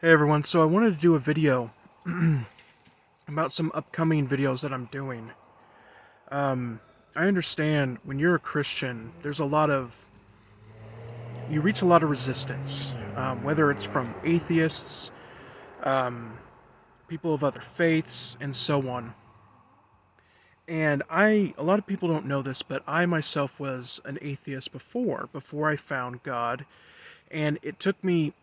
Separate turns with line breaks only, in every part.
Hey everyone, so I wanted to do a video about some upcoming videos that I'm doing. I understand when you're a Christian, you reach a lot of resistance, whether it's from atheists, people of other faiths, and so on. And a lot of people don't know this, but I myself was an atheist before I found God. And it took me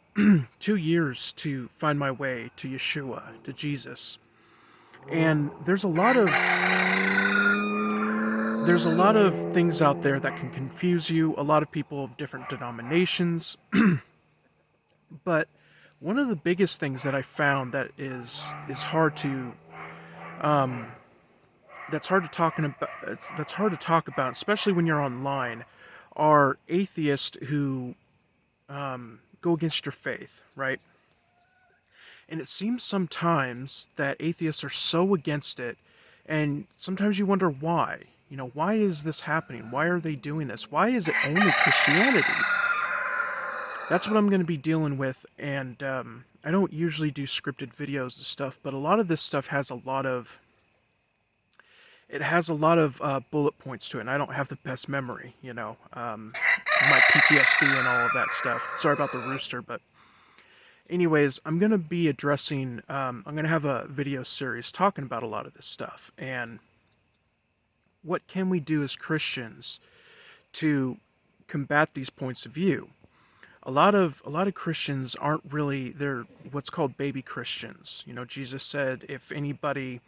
2 years to find my way to Yeshua, to Jesus. And there's a lot of things out there that can confuse you, a lot of people of different denominations, but one of the biggest things that I found that is hard to that's hard to talk about, especially when you're online, are atheists who go against your faith, right? And it seems sometimes that atheists are so against it, and sometimes you wonder why. Why is this happening? Why are they doing this? Why is it only Christianity? That's what I'm going to be dealing with, and I don't usually do scripted videos and stuff, but a lot of this stuff has a lot of bullet points to it, and I don't have the best memory, my PTSD and all of that stuff. Sorry about the rooster, but anyways, I'm going to be I'm going to have a video series talking about a lot of this stuff, and what can we do as Christians to combat these points of view? A lot of Christians they're what's called baby Christians. Jesus said if anybody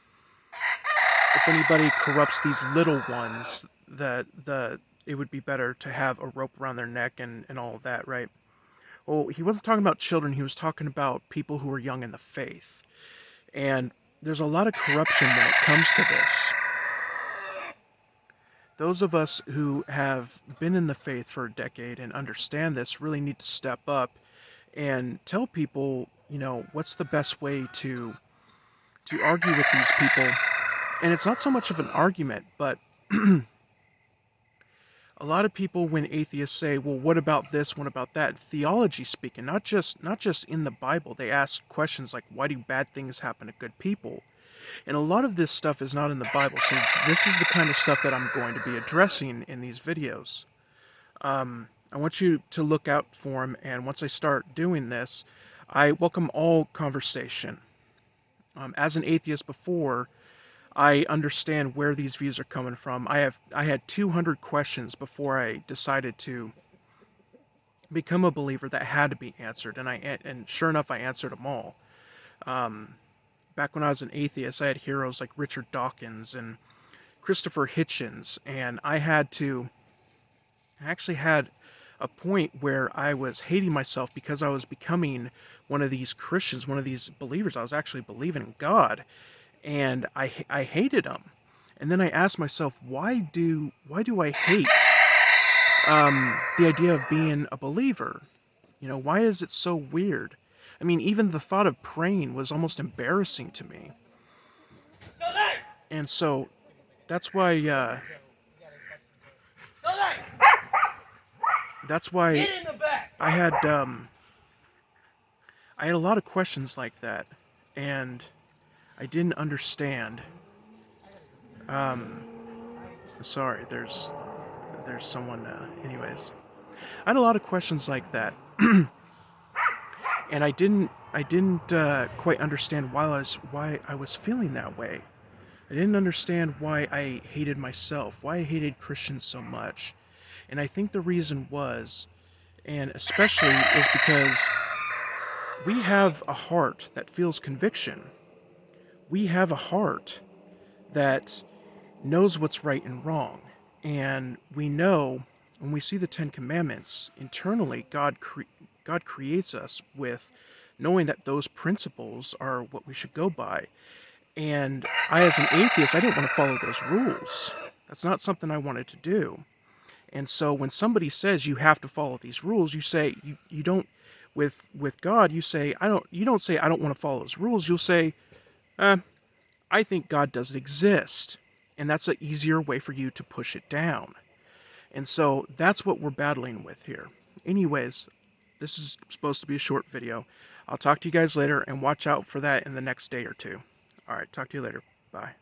corrupts these little ones, that it would be better to have a rope around their neck and all of that, right? Well, he wasn't talking about children, he was talking about people who are young in the faith. And there's a lot of corruption when it comes to this. Those of us who have been in the faith for a decade and understand this really need to step up and tell people, what's the best way to argue with these people. And it's not so much of an argument, but a lot of people, when atheists say, well, what about this, what about that, theology speaking, not just in the Bible, they ask questions like, why do bad things happen to good people? And a lot of this stuff is not in the Bible, so this is the kind of stuff that I'm going to be addressing in these videos. I want you to look out for them, and once I start doing this, I welcome all conversation. As an atheist before, I understand where these views are coming from. I had 200 questions before I decided to become a believer that had to be answered, and sure enough, I answered them all. Back when I was an atheist, I had heroes like Richard Dawkins and Christopher Hitchens, and I actually had a point where I was hating myself because I was becoming one of these Christians, one of these believers. I was actually believing in God, and I hated him. And then I asked myself, why do I hate the idea of being a believer? Why is it so weird? I mean, even the thought of praying was almost embarrassing to me. And so that's why I had a lot of questions like that, and I didn't understand. Sorry, there's someone. Anyways, I had a lot of questions like that, and I didn't quite understand why I was feeling that way. I didn't understand why I hated myself, why I hated Christians so much, and I think the reason was, and especially, is because we have a heart that feels conviction. We have a heart that knows what's right and wrong. And we know, when we see the Ten Commandments, internally, God creates us with knowing that those principles are what we should go by. And as an atheist, I didn't want to follow those rules. That's not something I wanted to do. And so when somebody says you have to follow these rules, you say, you don't, with God, you don't say, I don't want to follow those rules. You'll say, I think God doesn't exist. And that's an easier way for you to push it down. And so that's what we're battling with here. Anyways, This is supposed to be a short video. I'll talk to you guys later, and watch out for that in the next day or two. All right, talk to you later. Bye.